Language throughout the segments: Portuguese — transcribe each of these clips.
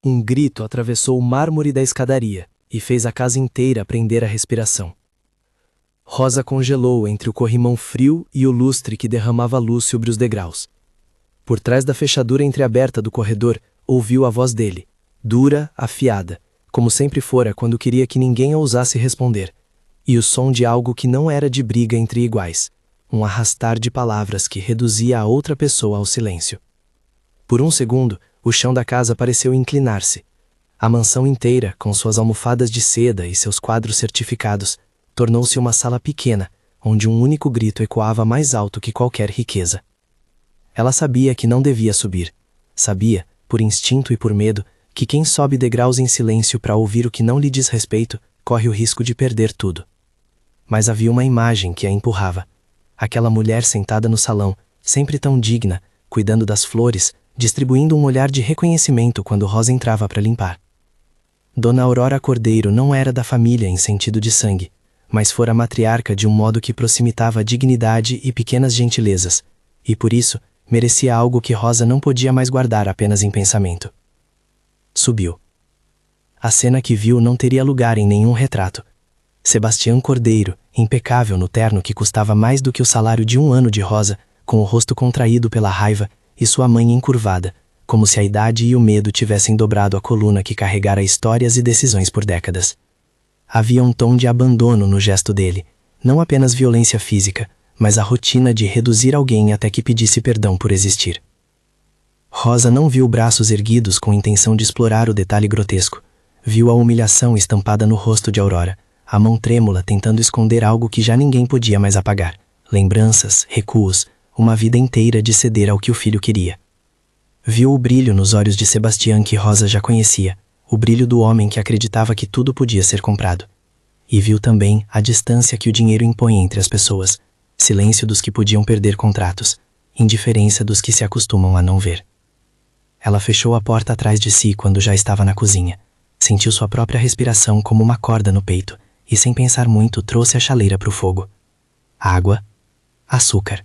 Um grito atravessou o mármore da escadaria e fez a casa inteira prender a respiração. Rosa congelou entre o corrimão frio e o lustre que derramava luz sobre os degraus. Por trás da fechadura entreaberta do corredor, ouviu a voz dele, dura, afiada, como sempre fora quando queria que ninguém ousasse responder, e o som de algo que não era de briga entre iguais, um arrastar de palavras que reduzia a outra pessoa ao silêncio. Por um segundo, o chão da casa pareceu inclinar-se. A mansão inteira, com suas almofadas de seda e seus quadros certificados, tornou-se uma sala pequena, onde um único grito ecoava mais alto que qualquer riqueza. Ela sabia que não devia subir. Sabia, por instinto e por medo, que quem sobe degraus em silêncio para ouvir o que não lhe diz respeito, corre o risco de perder tudo. Mas havia uma imagem que a empurrava. Aquela mulher sentada no salão, sempre tão digna, cuidando das flores, distribuindo um olhar de reconhecimento quando Rosa entrava para limpar. Dona Aurora Cordeiro não era da família em sentido de sangue, mas fora matriarca de um modo que proximitava a dignidade e pequenas gentilezas, e por isso merecia algo que Rosa não podia mais guardar apenas em pensamento. Subiu. A cena que viu não teria lugar em nenhum retrato. Sebastião Cordeiro, impecável no terno que custava mais do que o salário de um ano de Rosa, com o rosto contraído pela raiva e sua mãe encurvada, como se a idade e o medo tivessem dobrado a coluna que carregara histórias e decisões por décadas. Havia um tom de abandono no gesto dele, não apenas violência física, mas a rotina de reduzir alguém até que pedisse perdão por existir. Rosa não viu braços erguidos com intenção de explorar o detalhe grotesco. Viu a humilhação estampada no rosto de Aurora, a mão trêmula tentando esconder algo que já ninguém podia mais apagar. Lembranças, recuos, uma vida inteira de ceder ao que o filho queria. Viu o brilho nos olhos de Sebastião que Rosa já conhecia, o brilho do homem que acreditava que tudo podia ser comprado. E viu também a distância que o dinheiro impõe entre as pessoas, silêncio dos que podiam perder contratos, indiferença dos que se acostumam a não ver. Ela fechou a porta atrás de si quando já estava na cozinha. Sentiu sua própria respiração como uma corda no peito e, sem pensar muito, trouxe a chaleira para o fogo. Água, açúcar.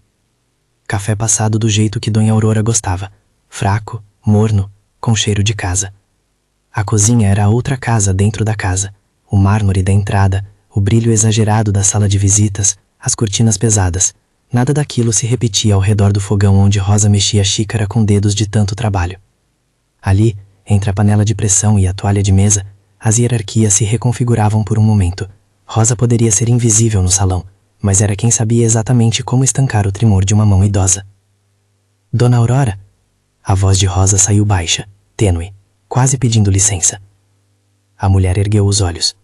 Café passado do jeito que Dona Aurora gostava, fraco, morno, com cheiro de casa. A cozinha era a outra casa dentro da casa, o mármore da entrada, o brilho exagerado da sala de visitas, as cortinas pesadas. Nada daquilo se repetia ao redor do fogão onde Rosa mexia a xícara com dedos de tanto trabalho. Ali, entre a panela de pressão e a toalha de mesa, as hierarquias se reconfiguravam por um momento. Rosa poderia ser invisível no salão, mas era quem sabia exatamente como estancar o tremor de uma mão idosa. Dona Aurora? A voz de Rosa saiu baixa, tênue, quase pedindo licença. A mulher ergueu os olhos.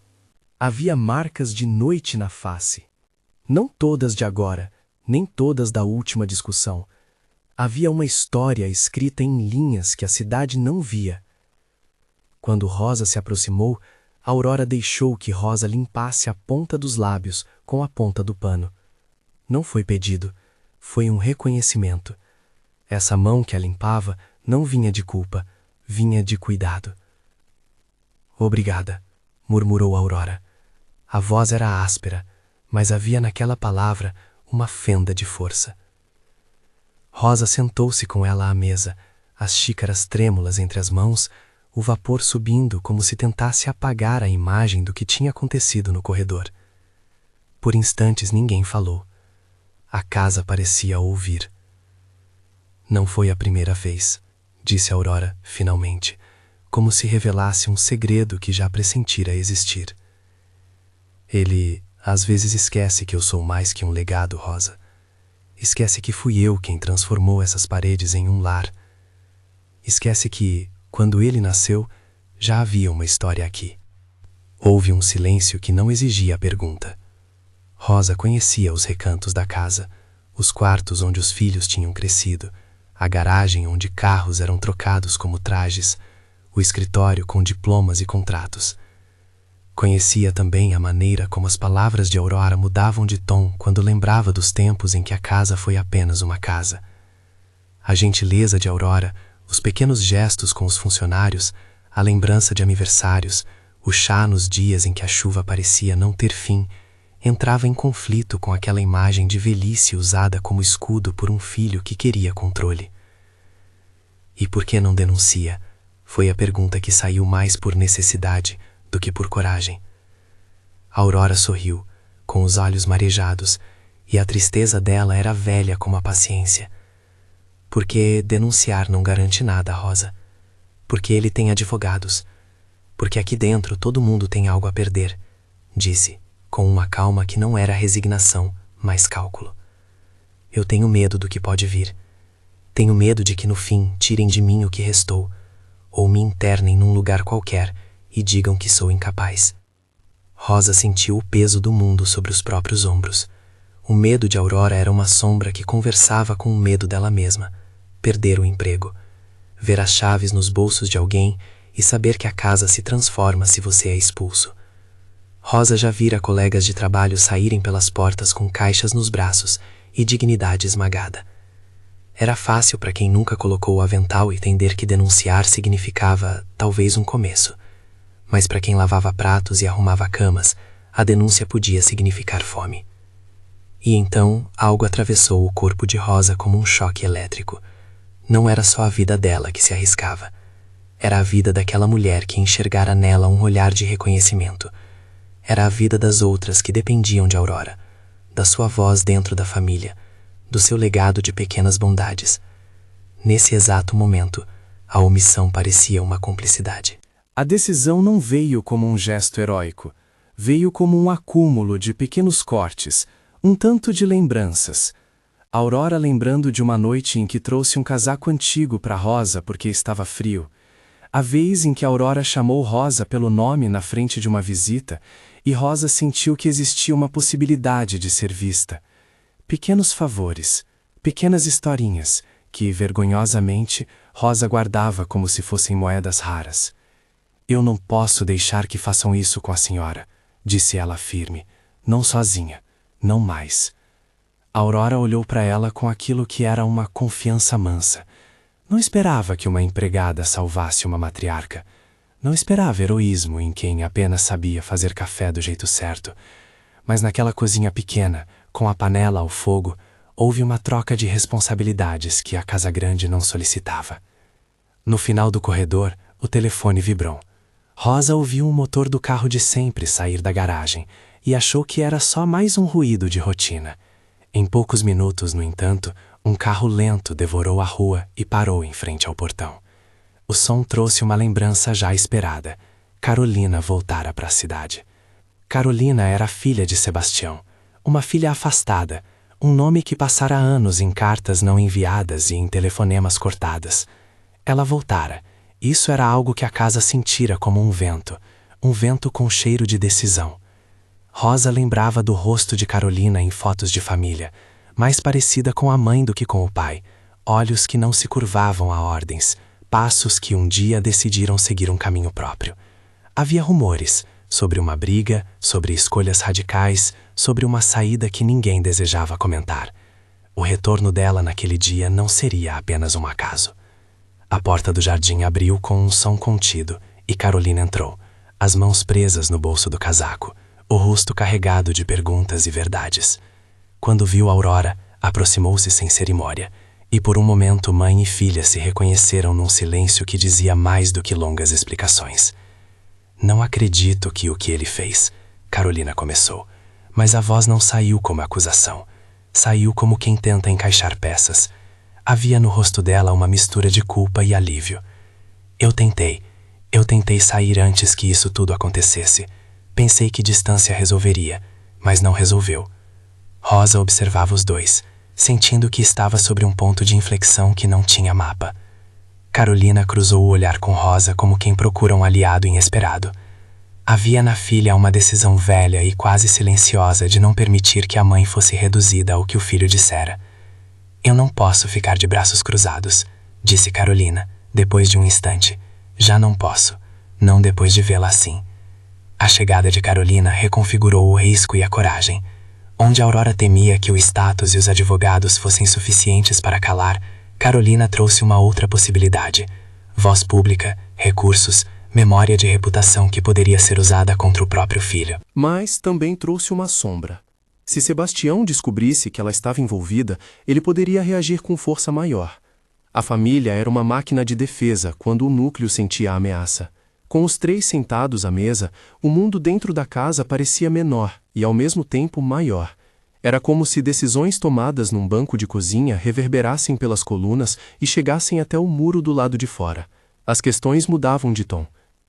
Havia marcas de noite na face. Não todas de agora, nem todas da última discussão. Havia uma história escrita em linhas que a cidade não via. Quando Rosa se aproximou, Aurora deixou que Rosa limpasse a ponta dos lábios com a ponta do pano. Não foi pedido, foi um reconhecimento. Essa mão que a limpava não vinha de culpa, vinha de cuidado. Obrigada, murmurou Aurora. A voz era áspera, mas havia naquela palavra uma fenda de força. Rosa sentou-se com ela à mesa, as xícaras trêmulas entre as mãos, o vapor subindo como se tentasse apagar a imagem do que tinha acontecido no corredor. Por instantes ninguém falou. A casa parecia ouvir. Não foi a primeira vez, disse Aurora, finalmente, como se revelasse um segredo que já pressentira existir. Ele, às vezes, esquece que eu sou mais que um legado, Rosa. Esquece que fui eu quem transformou essas paredes em um lar. Esquece que, quando ele nasceu, já havia uma história aqui. Houve um silêncio que não exigia a pergunta. Rosa conhecia os recantos da casa, os quartos onde os filhos tinham crescido, a garagem onde carros eram trocados como trajes, o escritório com diplomas e contratos. Conhecia também a maneira como as palavras de Aurora mudavam de tom quando lembrava dos tempos em que a casa foi apenas uma casa. A gentileza de Aurora, os pequenos gestos com os funcionários, a lembrança de aniversários, o chá nos dias em que a chuva parecia não ter fim, entrava em conflito com aquela imagem de velhice usada como escudo por um filho que queria controle. E por que não denuncia? Foi a pergunta que saiu mais por necessidade do que por coragem. Aurora sorriu, com os olhos marejados, e a tristeza dela era velha como a paciência. Porque denunciar não garante nada, Rosa. Porque ele tem advogados. Porque aqui dentro todo mundo tem algo a perder, disse, com uma calma que não era resignação, mas cálculo. Eu tenho medo do que pode vir. Tenho medo de que no fim tirem de mim o que restou, ou me internem num lugar qualquer e digam que sou incapaz. Rosa sentiu o peso do mundo sobre os próprios ombros. O medo de Aurora era uma sombra que conversava com o medo dela mesma. Perder o emprego, ver as chaves nos bolsos de alguém e saber que a casa se transforma se você é expulso. Rosa já vira colegas de trabalho saírem pelas portas com caixas nos braços e dignidade esmagada. Era fácil para quem nunca colocou o avental entender que denunciar significava, talvez, um começo. Mas para quem lavava pratos e arrumava camas, a denúncia podia significar fome. E então, algo atravessou o corpo de Rosa como um choque elétrico. Não era só a vida dela que se arriscava. Era a vida daquela mulher que enxergara nela um olhar de reconhecimento. Era a vida das outras que dependiam de Aurora, da sua voz dentro da família, do seu legado de pequenas bondades. Nesse exato momento, a omissão parecia uma cumplicidade. A decisão não veio como um gesto heróico. Veio como um acúmulo de pequenos cortes, um tanto de lembranças. Aurora lembrando de uma noite em que trouxe um casaco antigo para Rosa porque estava frio. A vez em que Aurora chamou Rosa pelo nome na frente de uma visita e Rosa sentiu que existia uma possibilidade de ser vista. Pequenos favores, pequenas historinhas que, vergonhosamente, Rosa guardava como se fossem moedas raras. Eu não posso deixar que façam isso com a senhora, disse ela firme, não sozinha, não mais. Aurora olhou para ela com aquilo que era uma confiança mansa. Não esperava que uma empregada salvasse uma matriarca. Não esperava heroísmo em quem apenas sabia fazer café do jeito certo. Mas naquela cozinha pequena, com a panela ao fogo, houve uma troca de responsabilidades que a casa grande não solicitava. No final do corredor, o telefone vibrou. Rosa ouviu o motor do carro de sempre sair da garagem e achou que era só mais um ruído de rotina. Em poucos minutos, no entanto, um carro lento devorou a rua e parou em frente ao portão. O som trouxe uma lembrança já esperada. Carolina voltara para a cidade. Carolina era filha de Sebastião, uma filha afastada, um nome que passara anos em cartas não enviadas e em telefonemas cortadas. Ela voltara. Isso era algo que a casa sentira como um vento com cheiro de decisão. Rosa lembrava do rosto de Carolina em fotos de família, mais parecida com a mãe do que com o pai, olhos que não se curvavam a ordens, passos que um dia decidiram seguir um caminho próprio. Havia rumores sobre uma briga, sobre escolhas radicais, sobre uma saída que ninguém desejava comentar. O retorno dela naquele dia não seria apenas um acaso. A porta do jardim abriu com um som contido e Carolina entrou, as mãos presas no bolso do casaco, o rosto carregado de perguntas e verdades. Quando viu Aurora, aproximou-se sem cerimônia, e por um momento mãe e filha se reconheceram num silêncio que dizia mais do que longas explicações. Não acredito que o que ele fez, Carolina começou, mas a voz não saiu como acusação. Saiu como quem tenta encaixar peças. Havia no rosto dela uma mistura de culpa e alívio. Eu tentei sair antes que isso tudo acontecesse. Pensei que distância resolveria, mas não resolveu. Rosa observava os dois, sentindo que estava sobre um ponto de inflexão que não tinha mapa. Carolina cruzou o olhar com Rosa como quem procura um aliado inesperado. Havia na filha uma decisão velha e quase silenciosa de não permitir que a mãe fosse reduzida ao que o filho dissera. Eu não posso ficar de braços cruzados, disse Carolina, depois de um instante. Já não posso, não depois de vê-la assim. A chegada de Carolina reconfigurou o risco e a coragem. Onde Aurora temia que o status e os advogados fossem suficientes para calar, Carolina trouxe uma outra possibilidade. Voz pública, recursos, memória de reputação que poderia ser usada contra o próprio filho. Mas também trouxe uma sombra. Se Sebastião descobrisse que ela estava envolvida, ele poderia reagir com força maior. A família era uma máquina de defesa quando o núcleo sentia a ameaça. Com os 3 sentados à mesa, o mundo dentro da casa parecia menor e, ao mesmo tempo, maior. Era como se decisões tomadas num banco de cozinha reverberassem pelas colunas e chegassem até o muro do lado de fora. As questões mudavam de tom.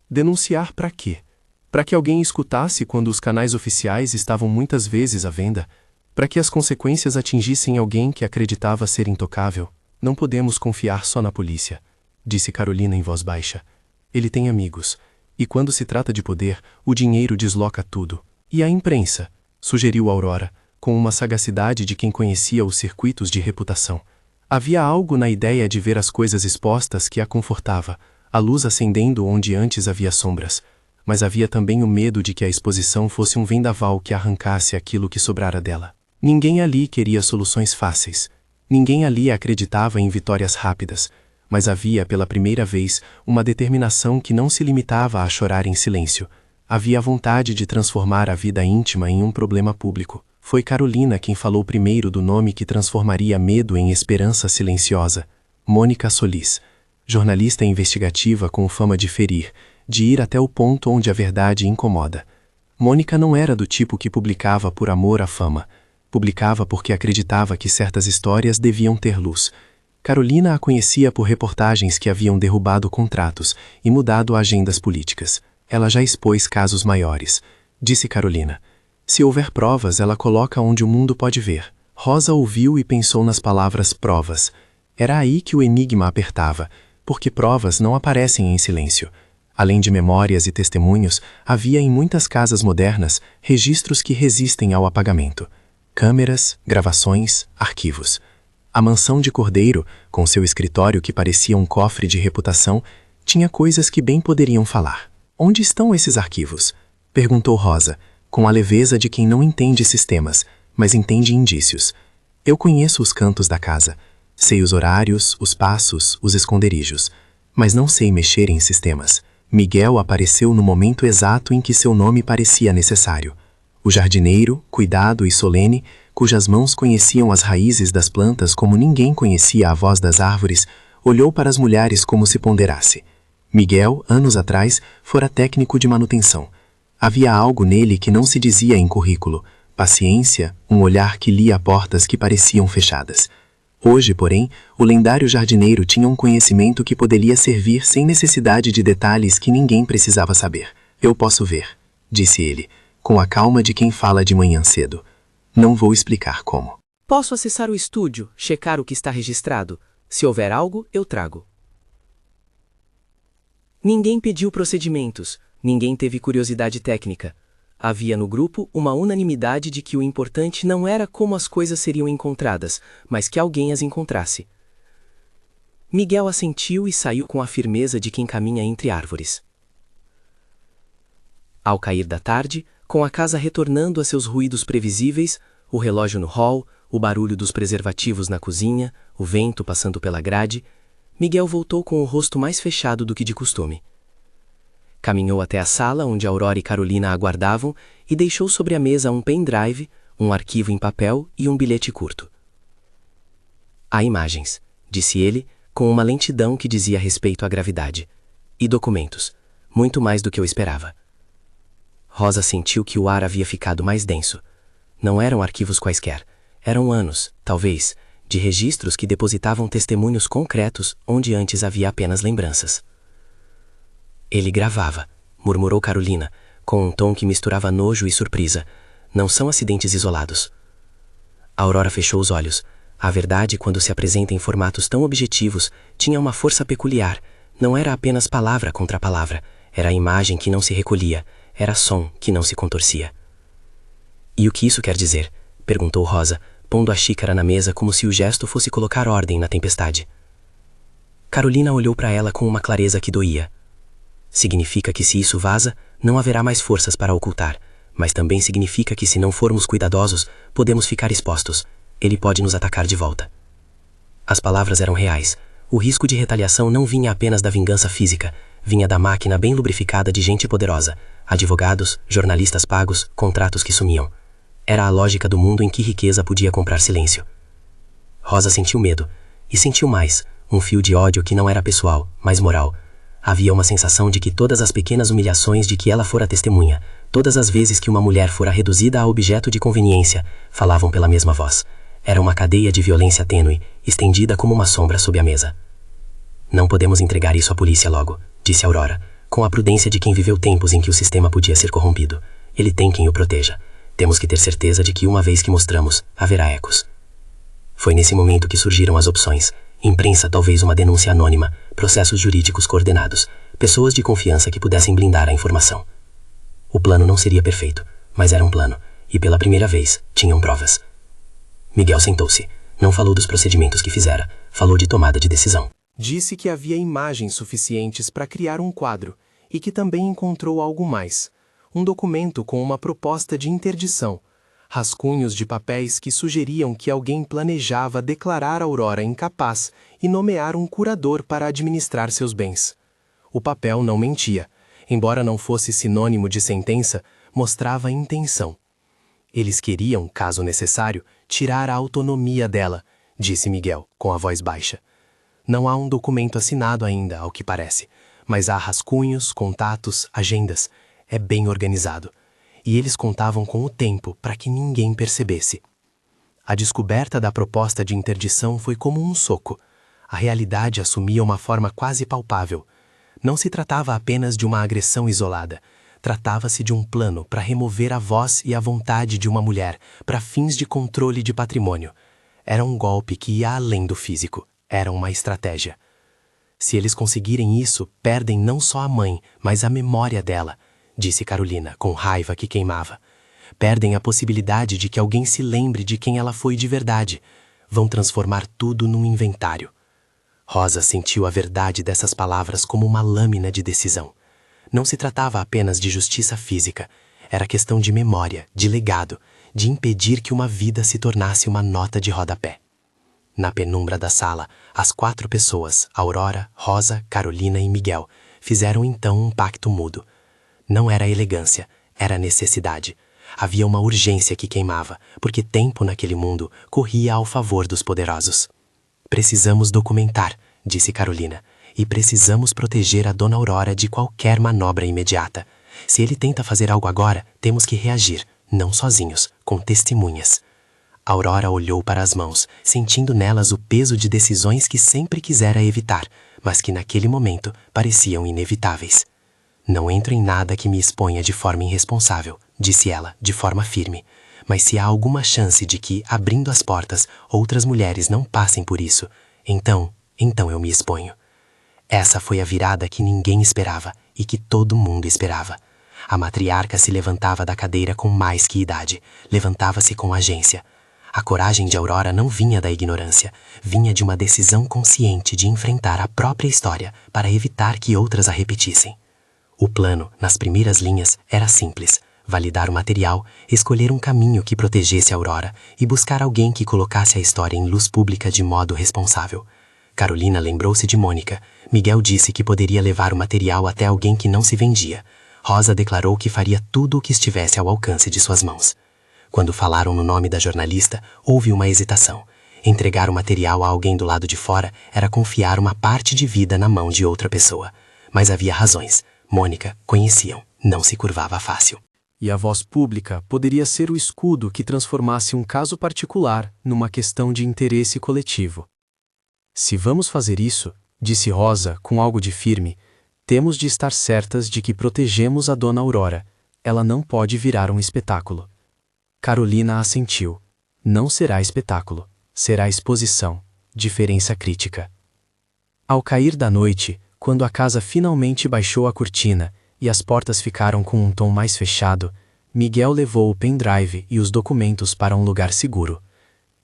Denunciar para quê? Para que alguém escutasse quando os canais oficiais estavam muitas vezes à venda? Para que as consequências atingissem alguém que acreditava ser intocável? Não podemos confiar só na polícia, disse Carolina em voz baixa. Ele tem amigos. E quando se trata de poder, o dinheiro desloca tudo. E a imprensa? Sugeriu Aurora, com uma sagacidade de quem conhecia os circuitos de reputação. Havia algo na ideia de ver as coisas expostas que a confortava, a luz acendendo onde antes havia sombras. Mas havia também o medo de que a exposição fosse um vendaval que arrancasse aquilo que sobrara dela. Ninguém ali queria soluções fáceis. Ninguém ali acreditava em vitórias rápidas. Mas havia, pela primeira vez, uma determinação que não se limitava a chorar em silêncio. Havia a vontade de transformar a vida íntima em um problema público. Foi Carolina quem falou primeiro do nome que transformaria medo em esperança silenciosa. Mônica Solis, jornalista investigativa com fama de ferir, de ir até o ponto onde a verdade incomoda. Mônica não era do tipo que publicava por amor à fama. Publicava porque acreditava que certas histórias deviam ter luz. Carolina a conhecia por reportagens que haviam derrubado contratos e mudado agendas políticas. Ela já expôs casos maiores. Disse Carolina. Se houver provas, ela coloca onde o mundo pode ver. Rosa ouviu e pensou nas palavras provas. Era aí que o enigma apertava, porque provas não aparecem em silêncio. Além de memórias e testemunhos, havia em muitas casas modernas registros que resistem ao apagamento. Câmeras, gravações, arquivos. A mansão de Cordeiro, com seu escritório que parecia um cofre de reputação, tinha coisas que bem poderiam falar. Onde estão esses arquivos? Perguntou Rosa, com a leveza de quem não entende sistemas, mas entende indícios. Eu conheço os cantos da casa. Sei os horários, os passos, os esconderijos. Mas não sei mexer em sistemas. Miguel apareceu no momento exato em que seu nome parecia necessário. O jardineiro, cuidado e solene, cujas mãos conheciam as raízes das plantas como ninguém conhecia a voz das árvores, olhou para as mulheres como se ponderasse. Miguel, anos atrás, fora técnico de manutenção. Havia algo nele que não se dizia em currículo. Paciência, um olhar que lia portas que pareciam fechadas. Hoje, porém, o lendário jardineiro tinha um conhecimento que poderia servir sem necessidade de detalhes que ninguém precisava saber. Eu posso ver, disse ele, com a calma de quem fala de manhã cedo. Não vou explicar como. Posso acessar o estúdio, checar o que está registrado. Se houver algo, eu trago. Ninguém pediu procedimentos, ninguém teve curiosidade técnica. Havia no grupo uma unanimidade de que o importante não era como as coisas seriam encontradas, mas que alguém as encontrasse. Miguel assentiu e saiu com a firmeza de quem caminha entre árvores. Ao cair da tarde, com a casa retornando a seus ruídos previsíveis, o relógio no hall, o barulho dos preservativos na cozinha, o vento passando pela grade, Miguel voltou com o rosto mais fechado do que de costume. Caminhou até a sala onde Aurora e Carolina aguardavam e deixou sobre a mesa um pendrive, um arquivo em papel e um bilhete curto. Há imagens, disse ele, com uma lentidão que dizia respeito à gravidade. E documentos, muito mais do que eu esperava. Rosa sentiu que o ar havia ficado mais denso. Não eram arquivos quaisquer, eram anos, talvez, de registros que depositavam testemunhos concretos onde antes havia apenas lembranças. Ele gravava, murmurou Carolina, com um tom que misturava nojo e surpresa. Não são acidentes isolados. Aurora fechou os olhos. A verdade, quando se apresenta em formatos tão objetivos, tinha uma força peculiar. Não era apenas palavra contra palavra. Era a imagem que não se recolhia. Era som que não se contorcia. E o que isso quer dizer? Perguntou Rosa, pondo a xícara na mesa como se o gesto fosse colocar ordem na tempestade. Carolina olhou para ela com uma clareza que doía. Significa que se isso vaza, não haverá mais forças para ocultar, mas também significa que se não formos cuidadosos, podemos ficar expostos. Ele pode nos atacar de volta. As palavras eram reais. O risco de retaliação não vinha apenas da vingança física, vinha da máquina bem lubrificada de gente poderosa, advogados, jornalistas pagos, contratos que sumiam. Era a lógica do mundo em que riqueza podia comprar silêncio. Rosa sentiu medo, e sentiu mais, um fio de ódio que não era pessoal, mas moral. Havia uma sensação de que todas as pequenas humilhações de que ela fora testemunha, todas as vezes que uma mulher fora reduzida a objeto de conveniência, falavam pela mesma voz. Era uma cadeia de violência tênue, estendida como uma sombra sob a mesa. Não podemos entregar isso à polícia logo, disse Aurora, com a prudência de quem viveu tempos em que o sistema podia ser corrompido. Ele tem quem o proteja. Temos que ter certeza de que uma vez que mostramos, haverá ecos. Foi nesse momento que surgiram as opções. Imprensa, talvez uma denúncia anônima, processos jurídicos coordenados, pessoas de confiança que pudessem blindar a informação. O plano não seria perfeito, mas era um plano, e pela primeira vez, tinham provas. Miguel sentou-se. Não falou dos procedimentos que fizera, falou de tomada de decisão. Disse que havia imagens suficientes para criar um quadro, e que também encontrou algo mais. Um documento com uma proposta de interdição. Rascunhos de papéis que sugeriam que alguém planejava declarar Aurora incapaz e nomear um curador para administrar seus bens. O papel não mentia. Embora não fosse sinônimo de sentença, mostrava intenção. Eles queriam, caso necessário, tirar a autonomia dela, disse Miguel, com a voz baixa. Não há um documento assinado ainda, ao que parece, mas há rascunhos, contatos, agendas. É bem organizado. E eles contavam com o tempo para que ninguém percebesse. A descoberta da proposta de interdição foi como um soco. A realidade assumia uma forma quase palpável. Não se tratava apenas de uma agressão isolada. Tratava-se de um plano para remover a voz e a vontade de uma mulher para fins de controle de patrimônio. Era um golpe que ia além do físico. Era uma estratégia. Se eles conseguirem isso, perdem não só a mãe, mas a memória dela, disse Carolina, com raiva que queimava. Perdem a possibilidade de que alguém se lembre de quem ela foi de verdade. Vão transformar tudo num inventário. Rosa sentiu a verdade dessas palavras como uma lâmina de decisão. Não se tratava apenas de justiça física. Era questão de memória, de legado, de impedir que uma vida se tornasse uma nota de rodapé. Na penumbra da sala, as 4 pessoas, Aurora, Rosa, Carolina e Miguel, fizeram então um pacto mudo. Não era elegância, era necessidade. Havia uma urgência que queimava, porque tempo naquele mundo corria ao favor dos poderosos. Precisamos documentar, disse Carolina, e precisamos proteger a Dona Aurora de qualquer manobra imediata. Se ele tenta fazer algo agora, temos que reagir, não sozinhos, com testemunhas. Aurora olhou para as mãos, sentindo nelas o peso de decisões que sempre quisera evitar, mas que naquele momento pareciam inevitáveis. Não entro em nada que me exponha de forma irresponsável, disse ela, de forma firme. Mas se há alguma chance de que, abrindo as portas, outras mulheres não passem por isso, então eu me exponho. Essa foi a virada que ninguém esperava e que todo mundo esperava. A matriarca se levantava da cadeira com mais que idade, levantava-se com agência. A coragem de Aurora não vinha da ignorância, vinha de uma decisão consciente de enfrentar a própria história para evitar que outras a repetissem. O plano, nas primeiras linhas, era simples: validar o material, escolher um caminho que protegesse a Aurora e buscar alguém que colocasse a história em luz pública de modo responsável. Carolina lembrou-se de Mônica. Miguel disse que poderia levar o material até alguém que não se vendia. Rosa declarou que faria tudo o que estivesse ao alcance de suas mãos. Quando falaram no nome da jornalista, houve uma hesitação. Entregar o material a alguém do lado de fora era confiar uma parte de vida na mão de outra pessoa. Mas havia razões. Mônica, conheciam, não se curvava fácil. E a voz pública poderia ser o escudo que transformasse um caso particular numa questão de interesse coletivo. Se vamos fazer isso, disse Rosa com algo de firme, temos de estar certas de que protegemos a Dona Aurora. Ela não pode virar um espetáculo. Carolina assentiu. Não será espetáculo, será exposição, diferença crítica. Ao cair da noite, quando a casa finalmente baixou a cortina e as portas ficaram com um tom mais fechado, Miguel levou o pendrive e os documentos para um lugar seguro.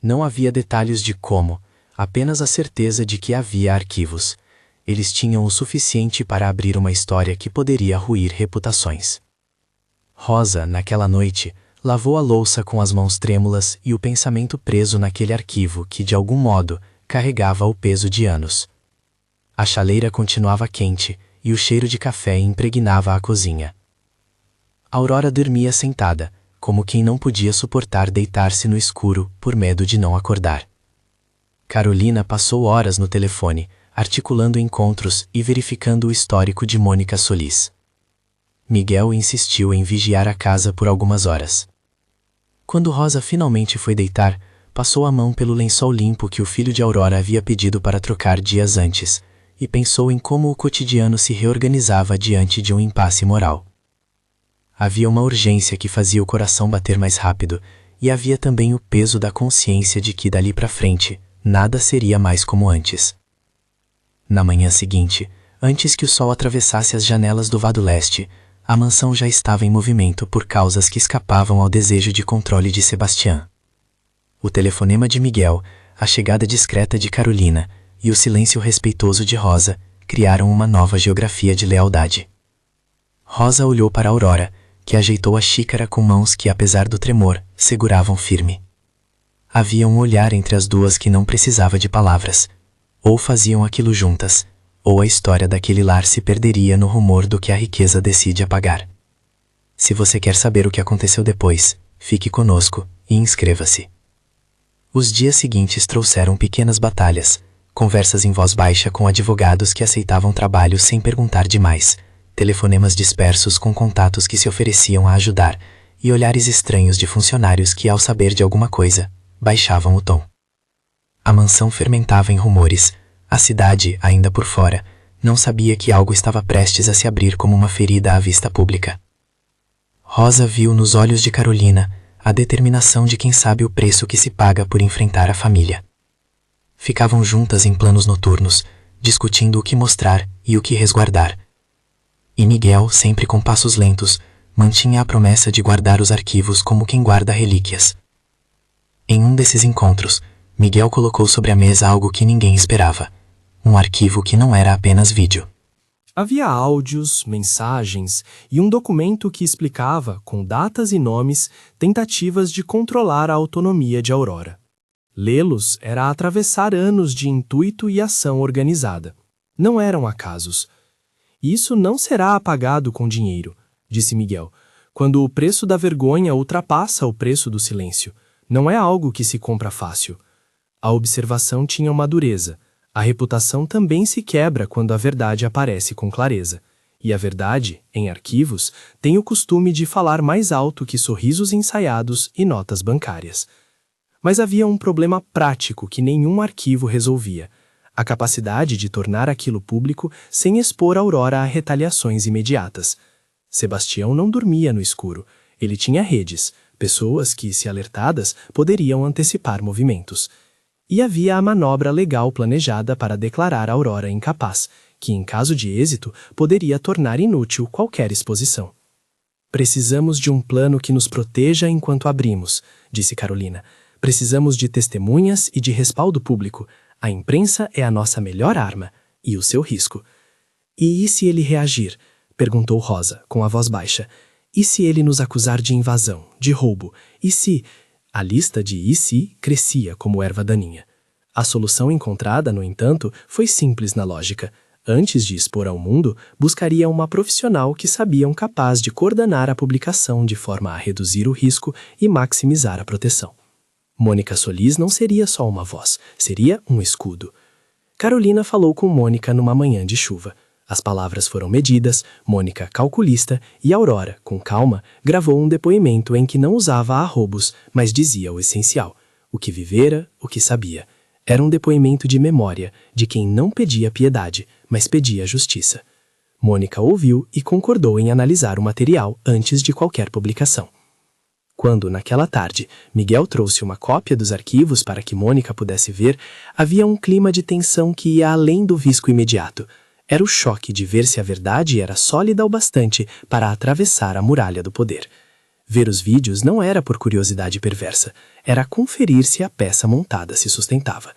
Não havia detalhes de como, apenas a certeza de que havia arquivos. Eles tinham o suficiente para abrir uma história que poderia ruir reputações. Rosa, naquela noite, lavou a louça com as mãos trêmulas e o pensamento preso naquele arquivo que, de algum modo, carregava o peso de anos. A chaleira continuava quente e o cheiro de café impregnava a cozinha. Aurora dormia sentada, como quem não podia suportar deitar-se no escuro por medo de não acordar. Carolina passou horas no telefone, articulando encontros e verificando o histórico de Mônica Solis. Miguel insistiu em vigiar a casa por algumas horas. Quando Rosa finalmente foi deitar, passou a mão pelo lençol limpo que o filho de Aurora havia pedido para trocar dias antes, e pensou em como o cotidiano se reorganizava diante de um impasse moral. Havia uma urgência que fazia o coração bater mais rápido, e havia também o peso da consciência de que dali para frente, nada seria mais como antes. Na manhã seguinte, antes que o sol atravessasse as janelas do vado leste, a mansão já estava em movimento por causas que escapavam ao desejo de controle de Sebastião. O telefonema de Miguel, a chegada discreta de Carolina e o silêncio respeitoso de Rosa criaram uma nova geografia de lealdade. Rosa olhou para Aurora, que ajeitou a xícara com mãos que, apesar do tremor, seguravam firme. Havia um olhar entre as duas que não precisava de palavras. Ou faziam aquilo juntas, ou a história daquele lar se perderia no rumor do que a riqueza decide apagar. Se você quer saber o que aconteceu depois, fique conosco e inscreva-se. Os dias seguintes trouxeram pequenas batalhas, conversas em voz baixa com advogados que aceitavam trabalho sem perguntar demais, telefonemas dispersos com contatos que se ofereciam a ajudar e olhares estranhos de funcionários que, ao saber de alguma coisa, baixavam o tom. A mansão fermentava em rumores. A cidade, ainda por fora, não sabia que algo estava prestes a se abrir como uma ferida à vista pública. Rosa viu nos olhos de Carolina a determinação de quem sabe o preço que se paga por enfrentar a família. Ficavam juntas em planos noturnos, discutindo o que mostrar e o que resguardar. E Miguel, sempre com passos lentos, mantinha a promessa de guardar os arquivos como quem guarda relíquias. Em um desses encontros, Miguel colocou sobre a mesa algo que ninguém esperava. Um arquivo que não era apenas vídeo. Havia áudios, mensagens e um documento que explicava, com datas e nomes, tentativas de controlar a autonomia de Aurora. Lê-los era atravessar anos de intuito e ação organizada. Não eram acasos. Isso não será apagado com dinheiro, disse Miguel, quando o preço da vergonha ultrapassa o preço do silêncio. Não é algo que se compra fácil. A observação tinha uma dureza. A reputação também se quebra quando a verdade aparece com clareza. E a verdade, em arquivos, tem o costume de falar mais alto que sorrisos ensaiados e notas bancárias. Mas havia um problema prático que nenhum arquivo resolvia: a capacidade de tornar aquilo público sem expor Aurora a retaliações imediatas. Sebastião não dormia no escuro. Ele tinha redes, pessoas que, se alertadas, poderiam antecipar movimentos. E havia a manobra legal planejada para declarar Aurora incapaz, que, em caso de êxito, poderia tornar inútil qualquer exposição. Precisamos de um plano que nos proteja enquanto abrimos, disse Carolina. Precisamos de testemunhas e de respaldo público. A imprensa é a nossa melhor arma, e o seu risco. E se ele reagir? Perguntou Rosa, com a voz baixa. E se ele nos acusar de invasão, de roubo? E se... A lista de "e se" crescia como erva daninha. A solução encontrada, no entanto, foi simples na lógica. Antes de expor ao mundo, buscaria uma profissional que sabiam capaz de coordenar a publicação de forma a reduzir o risco e maximizar a proteção. Mônica Solis não seria só uma voz, seria um escudo. Carolina falou com Mônica numa manhã de chuva. As palavras foram medidas, Mônica, calculista, e Aurora, com calma, gravou um depoimento em que não usava arrobos, mas dizia o essencial, o que vivera, o que sabia. Era um depoimento de memória, de quem não pedia piedade, mas pedia justiça. Mônica ouviu e concordou em analisar o material antes de qualquer publicação. Quando, naquela tarde, Miguel trouxe uma cópia dos arquivos para que Mônica pudesse ver, havia um clima de tensão que ia além do visco imediato. Era o choque de ver se a verdade era sólida o bastante para atravessar a muralha do poder. Ver os vídeos não era por curiosidade perversa, era conferir se a peça montada se sustentava.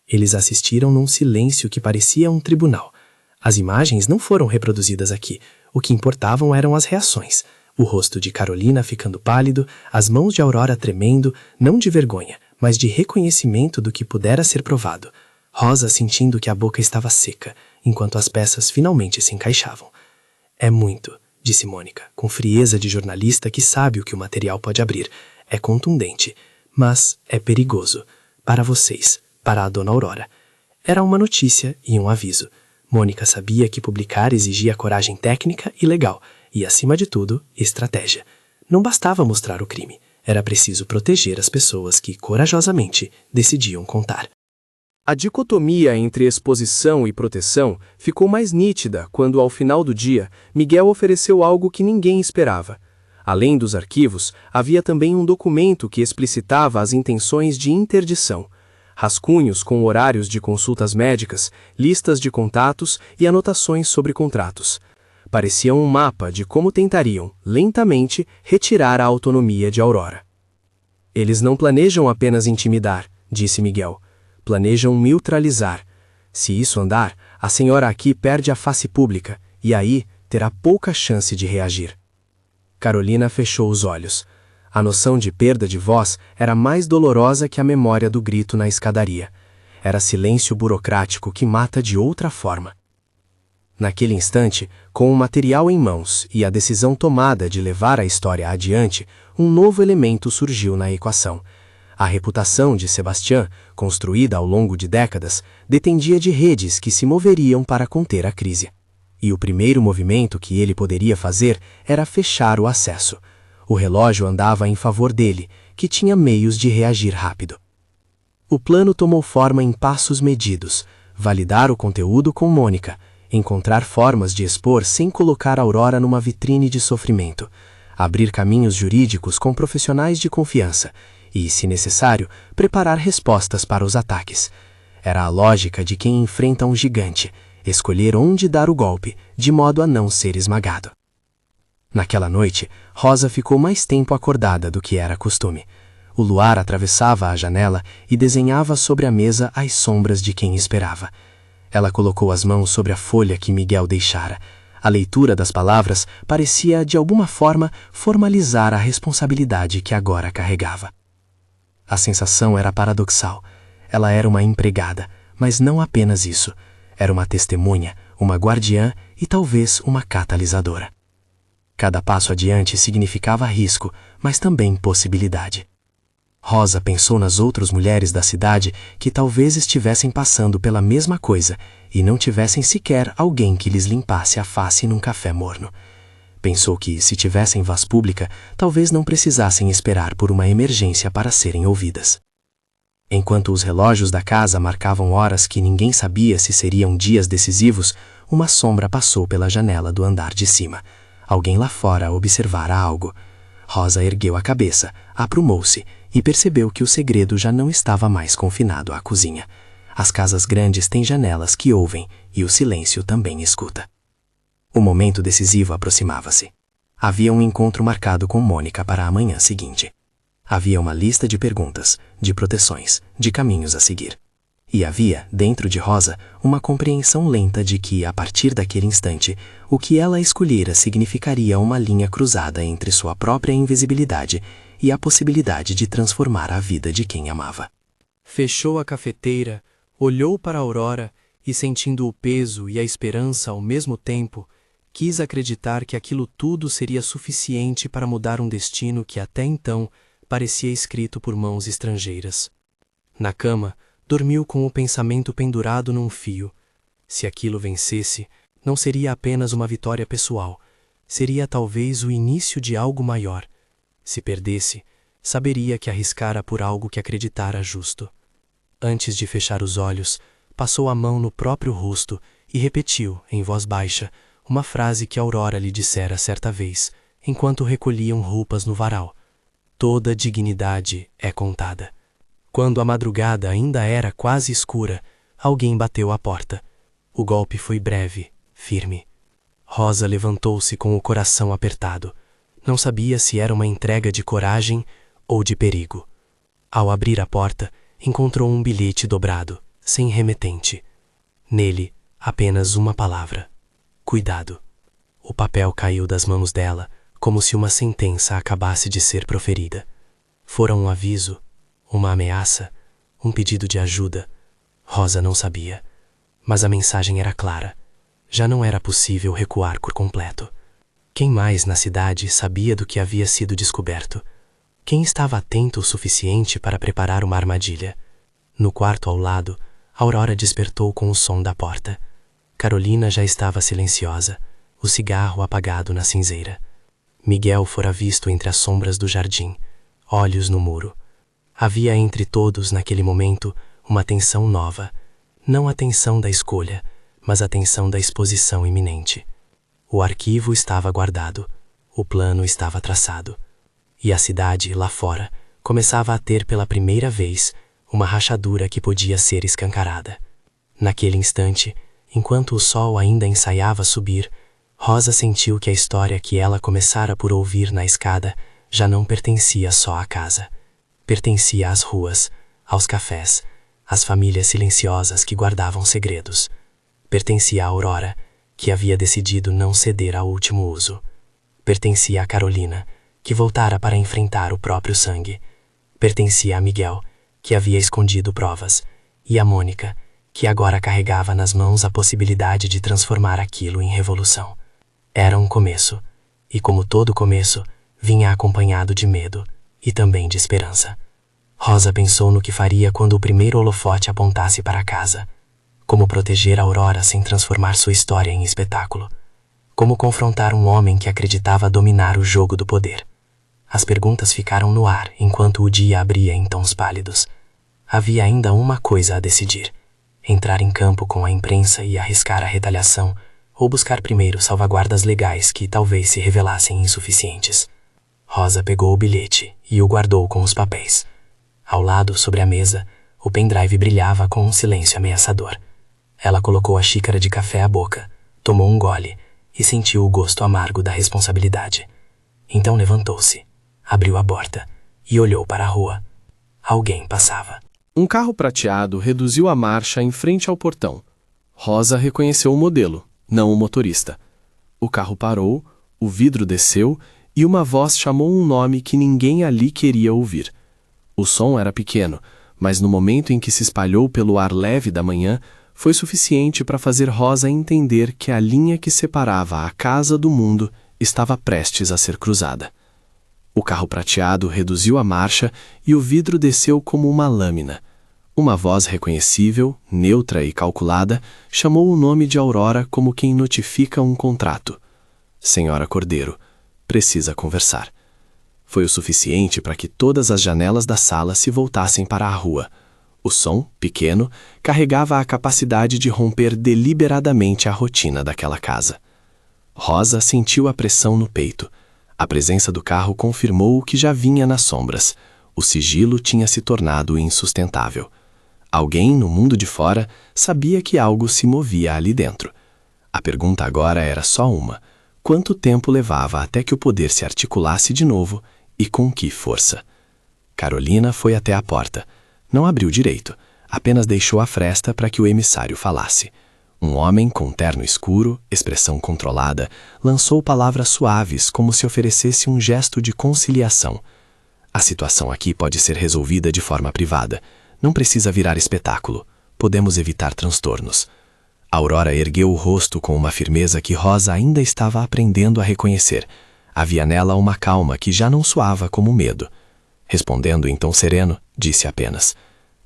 Eles assistiram num silêncio que parecia um tribunal. As imagens não foram reproduzidas aqui, o que importavam eram as reações. O rosto de Carolina ficando pálido, as mãos de Aurora tremendo, não de vergonha, mas de reconhecimento do que pudera ser provado. Rosa sentindo que a boca estava seca, enquanto as peças finalmente se encaixavam. É muito, disse Mônica, com frieza de jornalista que sabe o que o material pode abrir. É contundente, mas é perigoso. Para vocês, para a dona Aurora. Era uma notícia e um aviso. Mônica sabia que publicar exigia coragem técnica e legal, e, acima de tudo, estratégia. Não bastava mostrar o crime, era preciso proteger as pessoas que, corajosamente, decidiam contar. A dicotomia entre exposição e proteção ficou mais nítida quando, ao final do dia, Miguel ofereceu algo que ninguém esperava. Além dos arquivos, havia também um documento que explicitava as intenções de interdição. Rascunhos com horários de consultas médicas, listas de contatos e anotações sobre contratos. Parecia um mapa de como tentariam, lentamente, retirar a autonomia de Aurora. Eles não planejam apenas intimidar, disse Miguel. Planejam neutralizar. Se isso andar, a senhora aqui perde a face pública, e aí terá pouca chance de reagir. Carolina fechou os olhos. A noção de perda de voz era mais dolorosa que a memória do grito na escadaria. Era silêncio burocrático que mata de outra forma. Naquele instante, com o material em mãos e a decisão tomada de levar a história adiante, um novo elemento surgiu na equação. A reputação de Sebastián, construída ao longo de décadas, dependia de redes que se moveriam para conter a crise. E o primeiro movimento que ele poderia fazer era fechar o acesso. O relógio andava em favor dele, que tinha meios de reagir rápido. O plano tomou forma em passos medidos: validar o conteúdo com Mônica, encontrar formas de expor sem colocar Aurora numa vitrine de sofrimento, abrir caminhos jurídicos com profissionais de confiança e, se necessário, preparar respostas para os ataques. Era a lógica de quem enfrenta um gigante: escolher onde dar o golpe, de modo a não ser esmagado. Naquela noite, Rosa ficou mais tempo acordada do que era costume. O luar atravessava a janela e desenhava sobre a mesa as sombras de quem esperava. Ela colocou as mãos sobre a folha que Miguel deixara. A leitura das palavras parecia, de alguma forma, formalizar a responsabilidade que agora carregava. A sensação era paradoxal. Ela era uma empregada, mas não apenas isso. Era uma testemunha, uma guardiã e talvez uma catalisadora. Cada passo adiante significava risco, mas também possibilidade. Rosa pensou nas outras mulheres da cidade que talvez estivessem passando pela mesma coisa e não tivessem sequer alguém que lhes limpasse a face num café morno. Pensou que, se tivessem voz pública, talvez não precisassem esperar por uma emergência para serem ouvidas. Enquanto os relógios da casa marcavam horas que ninguém sabia se seriam dias decisivos, uma sombra passou pela janela do andar de cima. Alguém lá fora observara algo. Rosa ergueu a cabeça, aprumou-se e percebeu que o segredo já não estava mais confinado à cozinha. As casas grandes têm janelas que ouvem e o silêncio também escuta. O momento decisivo aproximava-se. Havia um encontro marcado com Mônica para a manhã seguinte. Havia uma lista de perguntas, de proteções, de caminhos a seguir. E havia, dentro de Rosa, uma compreensão lenta de que, a partir daquele instante, o que ela escolhera significaria uma linha cruzada entre sua própria invisibilidade e a possibilidade de transformar a vida de quem amava. Fechou a cafeteira, olhou para a Aurora e, sentindo o peso e a esperança ao mesmo tempo, quis acreditar que aquilo tudo seria suficiente para mudar um destino que até então parecia escrito por mãos estrangeiras. Na cama, dormiu com o pensamento pendurado num fio. Se aquilo vencesse, não seria apenas uma vitória pessoal, seria talvez o início de algo maior. Se perdesse, saberia que arriscara por algo que acreditara justo. Antes de fechar os olhos, passou a mão no próprio rosto e repetiu, em voz baixa, uma frase que Aurora lhe dissera certa vez, enquanto recolhiam roupas no varal: toda dignidade é contada. Quando a madrugada ainda era quase escura, alguém bateu à porta. O golpe foi breve, firme. Rosa levantou-se com o coração apertado. Não sabia se era uma entrega de coragem ou de perigo. Ao abrir a porta, encontrou um bilhete dobrado, sem remetente. Nele, apenas uma palavra: cuidado. O papel caiu das mãos dela, como se uma sentença acabasse de ser proferida. Fora um aviso, uma ameaça, um pedido de ajuda. Rosa não sabia. Mas a mensagem era clara. Já não era possível recuar por completo. Quem mais na cidade sabia do que havia sido descoberto? Quem estava atento o suficiente para preparar uma armadilha? No quarto ao lado, Aurora despertou com o som da porta. Carolina já estava silenciosa, o cigarro apagado na cinzeira. Miguel fora visto entre as sombras do jardim, olhos no muro. Havia entre todos, naquele momento, uma tensão nova. Não a tensão da escolha, mas a tensão da exposição iminente. O arquivo estava guardado, o plano estava traçado. E a cidade, lá fora, começava a ter pela primeira vez uma rachadura que podia ser escancarada. Naquele instante, enquanto o sol ainda ensaiava subir, Rosa sentiu que a história que ela começara por ouvir na escada já não pertencia só à casa. Pertencia às ruas, aos cafés, às famílias silenciosas que guardavam segredos. Pertencia à Aurora, que havia decidido não ceder ao último uso. Pertencia a Carolina, que voltara para enfrentar o próprio sangue. Pertencia a Miguel, que havia escondido provas, e a Mônica, que agora carregava nas mãos a possibilidade de transformar aquilo em revolução. Era um começo, e como todo começo, vinha acompanhado de medo e também de esperança. Rosa pensou no que faria quando o primeiro holofote apontasse para casa. Como proteger a Aurora sem transformar sua história em espetáculo. Como confrontar um homem que acreditava dominar o jogo do poder. As perguntas ficaram no ar enquanto o dia abria em tons pálidos. Havia ainda uma coisa a decidir: entrar em campo com a imprensa e arriscar a retaliação, ou buscar primeiro salvaguardas legais que talvez se revelassem insuficientes. Rosa pegou o bilhete e o guardou com os papéis. Ao lado, sobre a mesa, o pendrive brilhava com um silêncio ameaçador. Ela colocou a xícara de café à boca, tomou um gole e sentiu o gosto amargo da responsabilidade. Então levantou-se, abriu a porta e olhou para a rua. Alguém passava. Um carro prateado reduziu a marcha em frente ao portão. Rosa reconheceu o modelo, não o motorista. O carro parou, o vidro desceu e uma voz chamou um nome que ninguém ali queria ouvir. O som era pequeno, mas no momento em que se espalhou pelo ar leve da manhã, foi suficiente para fazer Rosa entender que a linha que separava a casa do mundo estava prestes a ser cruzada. O carro prateado reduziu a marcha e o vidro desceu como uma lâmina. Uma voz reconhecível, neutra e calculada, chamou o nome de Aurora como quem notifica um contrato. Senhora Cordeiro, precisa conversar. Foi o suficiente para que todas as janelas da sala se voltassem para a rua. O som, pequeno, carregava a capacidade de romper deliberadamente a rotina daquela casa. Rosa sentiu a pressão no peito. A presença do carro confirmou o que já vinha nas sombras. O sigilo tinha se tornado insustentável. Alguém, no mundo de fora, sabia que algo se movia ali dentro. A pergunta agora era só uma: quanto tempo levava até que o poder se articulasse de novo e com que força? Carolina foi até a porta. Não abriu direito, apenas deixou a fresta para que o emissário falasse. Um homem com terno escuro, expressão controlada, lançou palavras suaves como se oferecesse um gesto de conciliação. A situação aqui pode ser resolvida de forma privada. Não precisa virar espetáculo. Podemos evitar transtornos. Aurora ergueu o rosto com uma firmeza que Rosa ainda estava aprendendo a reconhecer. Havia nela uma calma que já não soava como medo. Respondendo em tom sereno, disse apenas: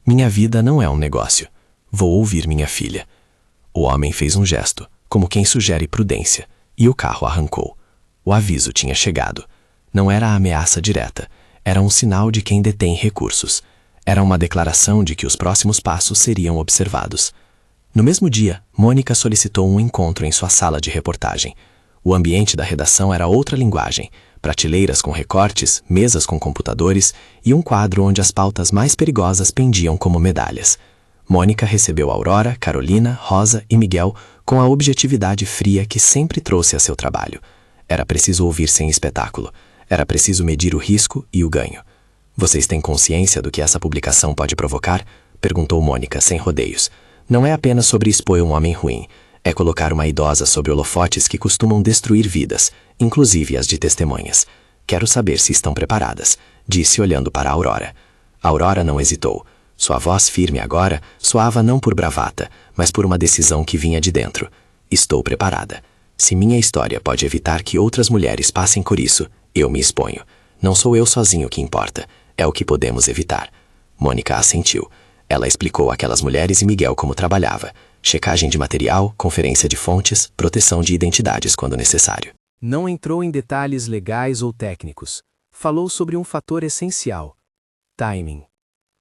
minha vida não é um negócio. Vou ouvir minha filha. O homem fez um gesto, como quem sugere prudência, e o carro arrancou. O aviso tinha chegado. Não era a ameaça direta, era um sinal de quem detém recursos. Era uma declaração de que os próximos passos seriam observados. No mesmo dia, Mônica solicitou um encontro em sua sala de reportagem. O ambiente da redação era outra linguagem: prateleiras com recortes, mesas com computadores e um quadro onde as pautas mais perigosas pendiam como medalhas. Mônica recebeu Aurora, Carolina, Rosa e Miguel com a objetividade fria que sempre trouxe a seu trabalho. Era preciso ouvir sem espetáculo. Era preciso medir o risco e o ganho. Vocês têm consciência do que essa publicação pode provocar? Perguntou Mônica, sem rodeios. Não é apenas sobre expor um homem ruim. É colocar uma idosa sobre holofotes que costumam destruir vidas, inclusive as de testemunhas. Quero saber se estão preparadas, disse olhando para a Aurora. A Aurora não hesitou. Sua voz firme agora soava não por bravata, mas por uma decisão que vinha de dentro. Estou preparada. Se minha história pode evitar que outras mulheres passem por isso, eu me exponho. Não sou eu sozinho que importa. É o que podemos evitar. Mônica assentiu. Ela explicou àquelas mulheres e Miguel como trabalhava. Checagem de material, conferência de fontes, proteção de identidades quando necessário. Não entrou em detalhes legais ou técnicos. Falou sobre um fator essencial: timing.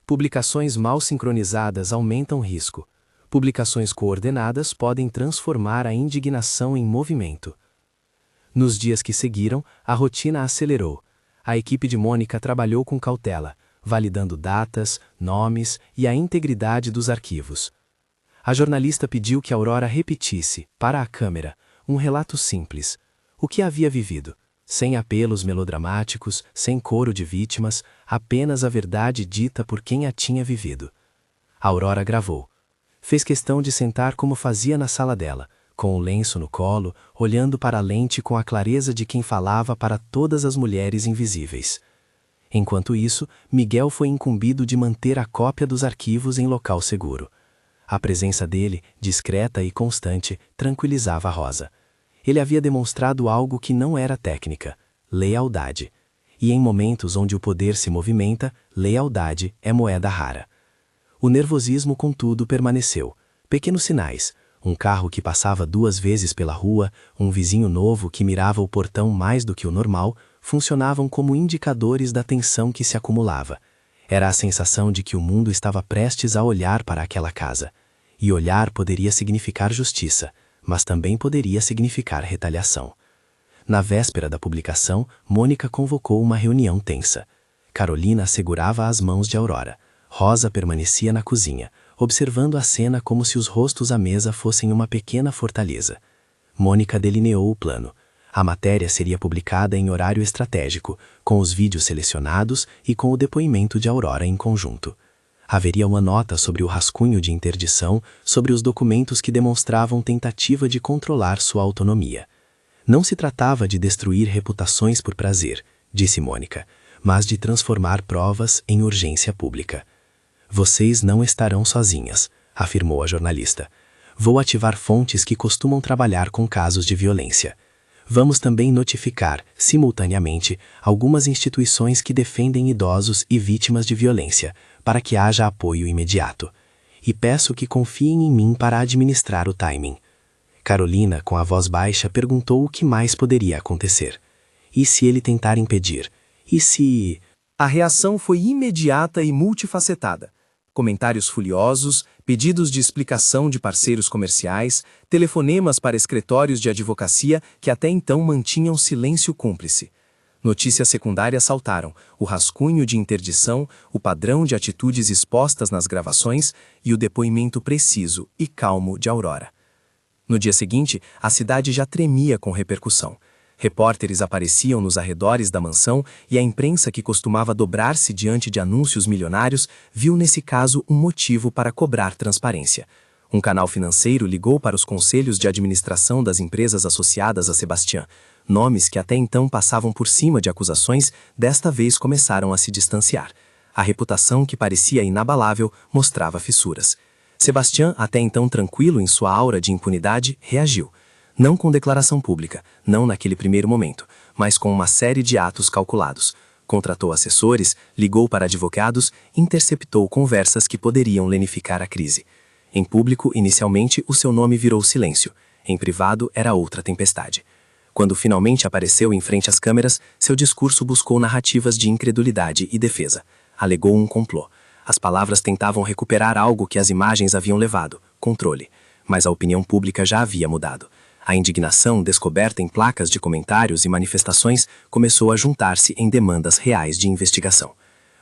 Publicações mal sincronizadas aumentam risco. Publicações coordenadas podem transformar a indignação em movimento. Nos dias que seguiram, a rotina acelerou. A equipe de Mônica trabalhou com cautela, validando datas, nomes e a integridade dos arquivos. A jornalista pediu que Aurora repetisse, para a câmera, um relato simples. O que havia vivido, sem apelos melodramáticos, sem coro de vítimas, apenas a verdade dita por quem a tinha vivido. Aurora gravou. Fez questão de sentar como fazia na sala dela, com o lenço no colo, olhando para a lente com a clareza de quem falava para todas as mulheres invisíveis. Enquanto isso, Miguel foi incumbido de manter a cópia dos arquivos em local seguro. A presença dele, discreta e constante, tranquilizava Rosa. Ele havia demonstrado algo que não era técnica: lealdade. E em momentos onde o poder se movimenta, lealdade é moeda rara. O nervosismo, contudo, permaneceu. Pequenos sinais: um carro que passava 2 vezes pela rua, um vizinho novo que mirava o portão mais do que o normal, funcionavam como indicadores da tensão que se acumulava. Era a sensação de que o mundo estava prestes a olhar para aquela casa. E olhar poderia significar justiça, mas também poderia significar retaliação. Na véspera da publicação, Mônica convocou uma reunião tensa. Carolina segurava as mãos de Aurora. Rosa permanecia na cozinha, observando a cena como se os rostos à mesa fossem uma pequena fortaleza. Mônica delineou o plano. A matéria seria publicada em horário estratégico, com os vídeos selecionados e com o depoimento de Aurora em conjunto. Haveria uma nota sobre o rascunho de interdição, sobre os documentos que demonstravam tentativa de controlar sua autonomia. Não se tratava de destruir reputações por prazer, disse Mônica, mas de transformar provas em urgência pública. Vocês não estarão sozinhas, afirmou a jornalista. Vou ativar fontes que costumam trabalhar com casos de violência. Vamos também notificar, simultaneamente, algumas instituições que defendem idosos e vítimas de violência, para que haja apoio imediato. E peço que confiem em mim para administrar o timing. Carolina, com a voz baixa, perguntou o que mais poderia acontecer. E se ele tentar impedir? E se... A reação foi imediata e multifacetada. Comentários furiosos, pedidos de explicação de parceiros comerciais, telefonemas para escritórios de advocacia que até então mantinham silêncio cúmplice. Notícias secundárias saltaram: o rascunho de interdição, o padrão de atitudes expostas nas gravações e o depoimento preciso e calmo de Aurora. No dia seguinte, a cidade já tremia com repercussão. Repórteres apareciam nos arredores da mansão e a imprensa, que costumava dobrar-se diante de anúncios milionários, viu nesse caso um motivo para cobrar transparência. Um canal financeiro ligou para os conselhos de administração das empresas associadas a Sebastián. Nomes que até então passavam por cima de acusações, desta vez começaram a se distanciar. A reputação, que parecia inabalável, mostrava fissuras. Sebastián, até então tranquilo em sua aura de impunidade, reagiu. Não com declaração pública, não naquele primeiro momento, mas com uma série de atos calculados. Contratou assessores, ligou para advogados, interceptou conversas que poderiam lenificar a crise. Em público, inicialmente, o seu nome virou silêncio. Em privado, era outra tempestade. Quando finalmente apareceu em frente às câmeras, seu discurso buscou narrativas de incredulidade e defesa. Alegou um complô. As palavras tentavam recuperar algo que as imagens haviam levado: controle. Mas a opinião pública já havia mudado. A indignação, descoberta em placas de comentários e manifestações, começou a juntar-se em demandas reais de investigação.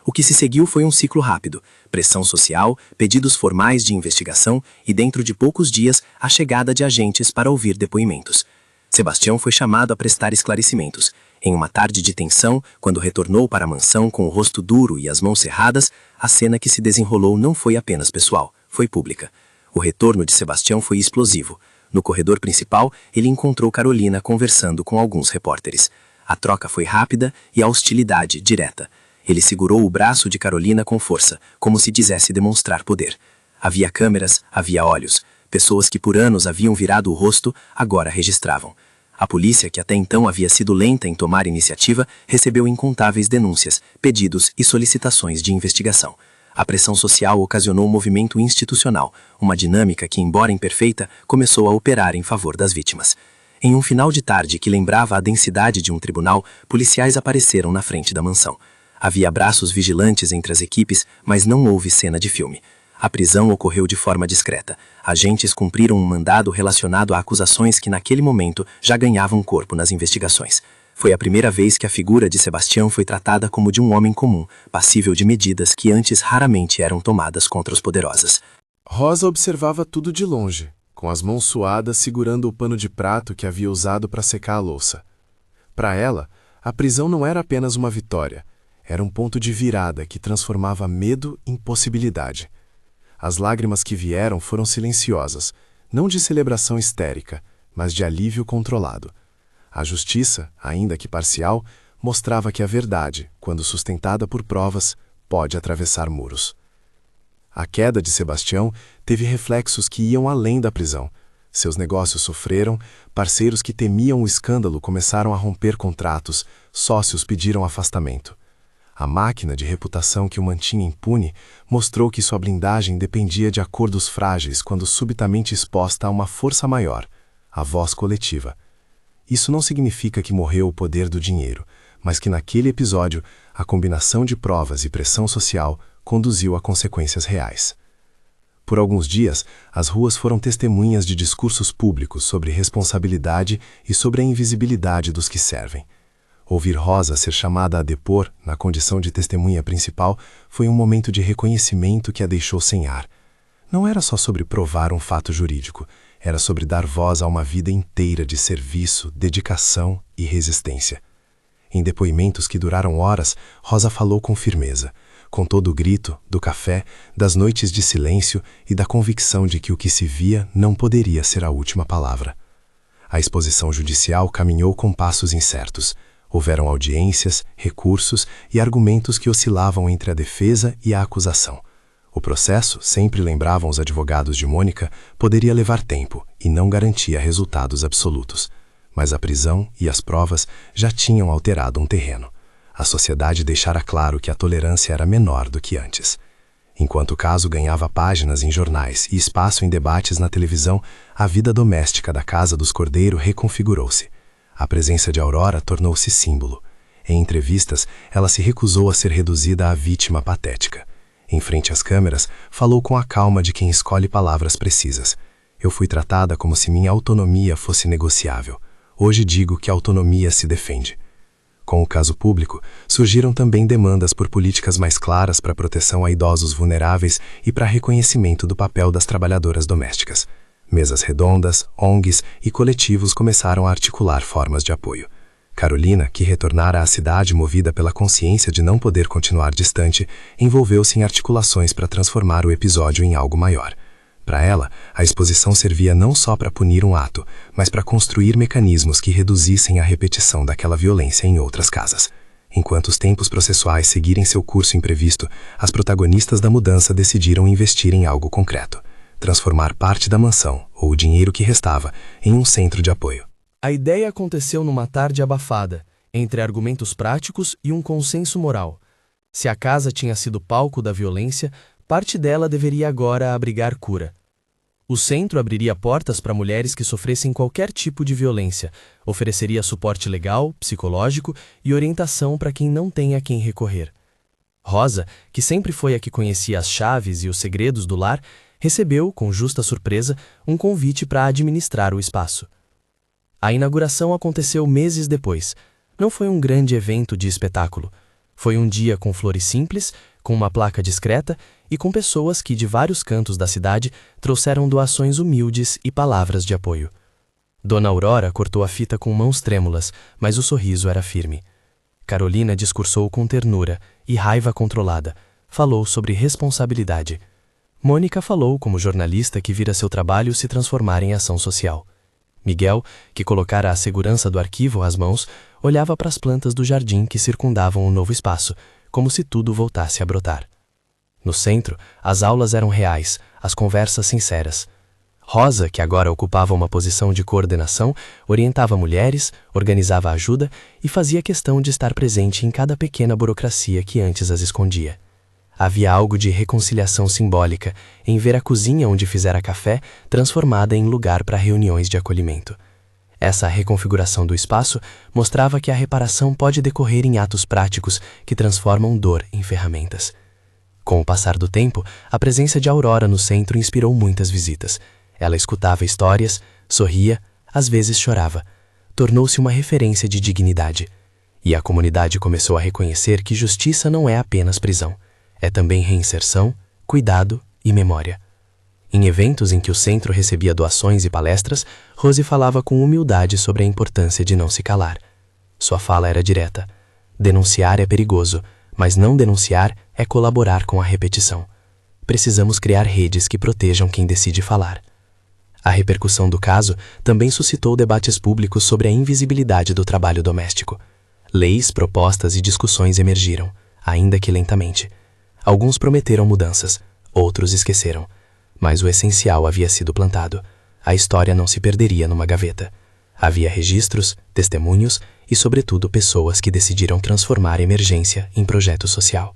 O que se seguiu foi um ciclo rápido: pressão social, pedidos formais de investigação e, dentro de poucos dias, a chegada de agentes para ouvir depoimentos. Sebastián foi chamado a prestar esclarecimentos. Em uma tarde de tensão, quando retornou para a mansão com o rosto duro e as mãos cerradas, a cena que se desenrolou não foi apenas pessoal, foi pública. O retorno de Sebastián foi explosivo. No corredor principal, ele encontrou Carolina conversando com alguns repórteres. A troca foi rápida e a hostilidade direta. Ele segurou o braço de Carolina com força, como se quisesse demonstrar poder. Havia câmeras, havia olhos. Pessoas que por anos haviam virado o rosto, agora registravam. A polícia, que até então havia sido lenta em tomar iniciativa, recebeu incontáveis denúncias, pedidos e solicitações de investigação. A pressão social ocasionou um movimento institucional, uma dinâmica que, embora imperfeita, começou a operar em favor das vítimas. Em um final de tarde que lembrava a densidade de um tribunal, policiais apareceram na frente da mansão. Havia braços vigilantes entre as equipes, mas não houve cena de filme. A prisão ocorreu de forma discreta. Agentes cumpriram um mandado relacionado a acusações que naquele momento já ganhavam corpo nas investigações. Foi a primeira vez que a figura de Sebastião foi tratada como de um homem comum, passível de medidas que antes raramente eram tomadas contra os poderosos. Rosa observava tudo de longe, com as mãos suadas segurando o pano de prato que havia usado para secar a louça. Para ela, a prisão não era apenas uma vitória, era um ponto de virada que transformava medo em possibilidade. As lágrimas que vieram foram silenciosas, não de celebração histérica, mas de alívio controlado. A justiça, ainda que parcial, mostrava que a verdade, quando sustentada por provas, pode atravessar muros. A queda de Sebastião teve reflexos que iam além da prisão. Seus negócios sofreram, parceiros que temiam o escândalo começaram a romper contratos, sócios pediram afastamento. A máquina de reputação que o mantinha impune mostrou que sua blindagem dependia de acordos frágeis quando subitamente exposta a uma força maior, a voz coletiva. Isso não significa que morreu o poder do dinheiro, mas que naquele episódio, a combinação de provas e pressão social conduziu a consequências reais. Por alguns dias, as ruas foram testemunhas de discursos públicos sobre responsabilidade e sobre a invisibilidade dos que servem. Ouvir Rosa ser chamada a depor, na condição de testemunha principal, foi um momento de reconhecimento que a deixou sem ar. Não era só sobre provar um fato jurídico, era sobre dar voz a uma vida inteira de serviço, dedicação e resistência. Em depoimentos que duraram horas, Rosa falou com firmeza, com todo o grito, do café, das noites de silêncio e da convicção de que o que se via não poderia ser a última palavra. A exposição judicial caminhou com passos incertos. Houveram audiências, recursos e argumentos que oscilavam entre a defesa e a acusação. O processo, sempre lembravam os advogados de Mônica, poderia levar tempo e não garantia resultados absolutos. Mas a prisão e as provas já tinham alterado um terreno. A sociedade deixara claro que a tolerância era menor do que antes. Enquanto o caso ganhava páginas em jornais e espaço em debates na televisão, a vida doméstica da Casa dos Cordeiro reconfigurou-se. A presença de Aurora tornou-se símbolo. Em entrevistas, ela se recusou a ser reduzida à vítima patética. Em frente às câmeras, falou com a calma de quem escolhe palavras precisas. Eu fui tratada como se minha autonomia fosse negociável. Hoje digo que a autonomia se defende. Com o caso público, surgiram também demandas por políticas mais claras para proteção a idosos vulneráveis e para reconhecimento do papel das trabalhadoras domésticas. Mesas redondas, ONGs e coletivos começaram a articular formas de apoio. Carolina, que retornara à cidade movida pela consciência de não poder continuar distante, envolveu-se em articulações para transformar o episódio em algo maior. Para ela, a exposição servia não só para punir um ato, mas para construir mecanismos que reduzissem a repetição daquela violência em outras casas. Enquanto os tempos processuais seguirem seu curso imprevisto, as protagonistas da mudança decidiram investir em algo concreto: transformar parte da mansão, ou o dinheiro que restava, em um centro de apoio. A ideia aconteceu numa tarde abafada, entre argumentos práticos e um consenso moral. Se a casa tinha sido palco da violência, parte dela deveria agora abrigar cura. O centro abriria portas para mulheres que sofressem qualquer tipo de violência, ofereceria suporte legal, psicológico e orientação para quem não tem a quem recorrer. Rosa, que sempre foi a que conhecia as chaves e os segredos do lar, recebeu, com justa surpresa, um convite para administrar o espaço. A inauguração aconteceu meses depois. Não foi um grande evento de espetáculo. Foi um dia com flores simples, com uma placa discreta e com pessoas que, de vários cantos da cidade, trouxeram doações humildes e palavras de apoio. Dona Aurora cortou a fita com mãos trêmulas, mas o sorriso era firme. Carolina discursou com ternura e raiva controlada. Falou sobre responsabilidade. Mônica falou como jornalista que vira seu trabalho se transformar em ação social. Miguel, que colocara a segurança do arquivo às mãos, olhava para as plantas do jardim que circundavam o novo espaço, como se tudo voltasse a brotar. No centro, as aulas eram reais, as conversas sinceras. Rosa, que agora ocupava uma posição de coordenação, orientava mulheres, organizava ajuda e fazia questão de estar presente em cada pequena burocracia que antes as escondia. Havia algo de reconciliação simbólica em ver a cozinha onde fizera café transformada em lugar para reuniões de acolhimento. Essa reconfiguração do espaço mostrava que a reparação pode decorrer em atos práticos que transformam dor em ferramentas. Com o passar do tempo, a presença de Aurora no centro inspirou muitas visitas. Ela escutava histórias, sorria, às vezes chorava. Tornou-se uma referência de dignidade. E a comunidade começou a reconhecer que justiça não é apenas prisão. É também reinserção, cuidado e memória. Em eventos em que o centro recebia doações e palestras, Rose falava com humildade sobre a importância de não se calar. Sua fala era direta. Denunciar é perigoso, mas não denunciar é colaborar com a repetição. Precisamos criar redes que protejam quem decide falar. A repercussão do caso também suscitou debates públicos sobre a invisibilidade do trabalho doméstico. Leis, propostas e discussões emergiram, ainda que lentamente. Alguns prometeram mudanças, outros esqueceram. Mas o essencial havia sido plantado. A história não se perderia numa gaveta. Havia registros, testemunhos e, sobretudo, pessoas que decidiram transformar a emergência em projeto social.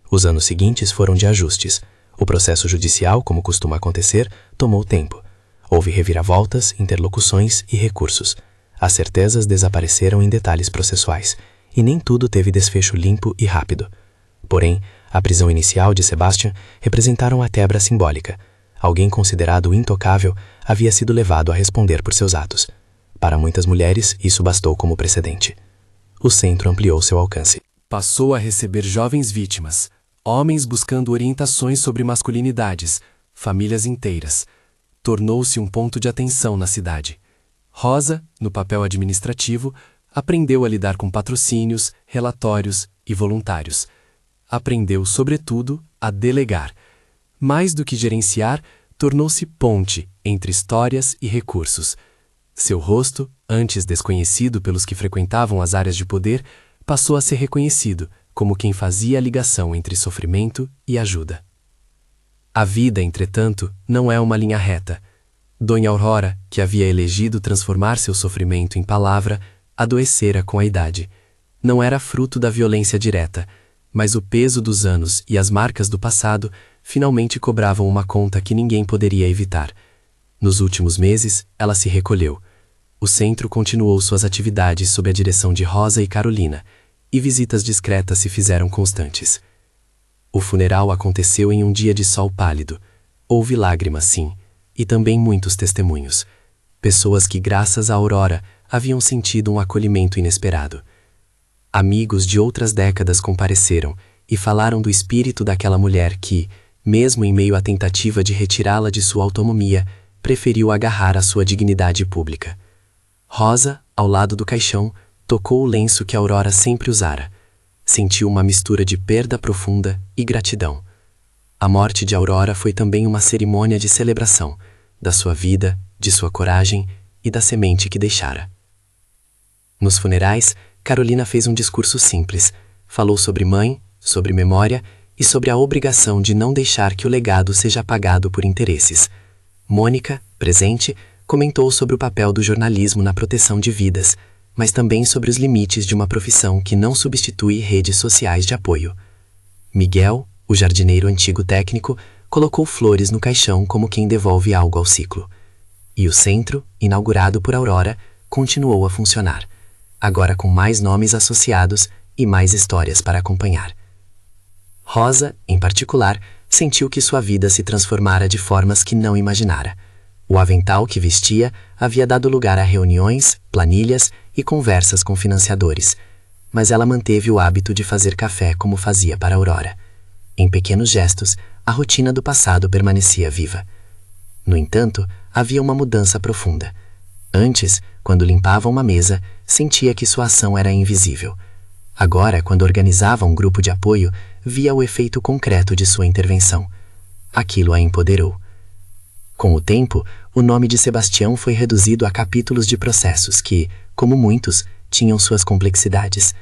Os anos seguintes foram de ajustes. O processo judicial, como costuma acontecer, tomou tempo. Houve reviravoltas, interlocuções e recursos. As certezas desapareceram em detalhes processuais, e nem tudo teve desfecho limpo e rápido. Porém, a prisão inicial de Sebastian representara uma quebra simbólica. Alguém considerado intocável havia sido levado a responder por seus atos. Para muitas mulheres, isso bastou como precedente. O centro ampliou seu alcance. Passou a receber jovens vítimas, homens buscando orientações sobre masculinidades, famílias inteiras. Tornou-se um ponto de atenção na cidade. Rosa, no papel administrativo, aprendeu a lidar com patrocínios, relatórios e voluntários. Aprendeu, sobretudo, a delegar. Mais do que gerenciar, tornou-se ponte entre histórias e recursos. Seu rosto, antes desconhecido pelos que frequentavam as áreas de poder, passou a ser reconhecido como quem fazia a ligação entre sofrimento e ajuda. A vida, entretanto, não é uma linha reta. Dona Aurora, que havia elegido transformar seu sofrimento em palavra, adoecera com a idade. Não era fruto da violência direta, mas o peso dos anos e as marcas do passado finalmente cobravam uma conta que ninguém poderia evitar. Nos últimos meses, ela se recolheu. O centro continuou suas atividades sob a direção de Rosa e Carolina, e visitas discretas se fizeram constantes. O funeral aconteceu em um dia de sol pálido. Houve lágrimas, sim, e também muitos testemunhos. Pessoas que, graças à Aurora, haviam sentido um acolhimento inesperado. Amigos de outras décadas compareceram e falaram do espírito daquela mulher que, mesmo em meio à tentativa de retirá-la de sua autonomia, preferiu agarrar a sua dignidade pública. Rosa, ao lado do caixão, tocou o lenço que Aurora sempre usara. Sentiu uma mistura de perda profunda e gratidão. A morte de Aurora foi também uma cerimônia de celebração, da sua vida, de sua coragem e da semente que deixara. Nos funerais, Carolina fez um discurso simples. Falou sobre mãe, sobre memória e sobre a obrigação de não deixar que o legado seja apagado por interesses. Mônica, presente, comentou sobre o papel do jornalismo na proteção de vidas, mas também sobre os limites de uma profissão que não substitui redes sociais de apoio. Miguel, o jardineiro antigo técnico, colocou flores no caixão como quem devolve algo ao ciclo. E o centro, inaugurado por Aurora, continuou a funcionar, agora com mais nomes associados e mais histórias para acompanhar. Rosa, em particular, sentiu que sua vida se transformara de formas que não imaginara. O avental que vestia havia dado lugar a reuniões, planilhas e conversas com financiadores, mas ela manteve o hábito de fazer café como fazia para Aurora. Em pequenos gestos, a rotina do passado permanecia viva. No entanto, havia uma mudança profunda. Antes, quando limpava uma mesa, sentia que sua ação era invisível. Agora, quando organizava um grupo de apoio, via o efeito concreto de sua intervenção. Aquilo a empoderou. Com o tempo, o nome de Sebastião foi reduzido a capítulos de processos que, como muitos, tinham suas complexidades.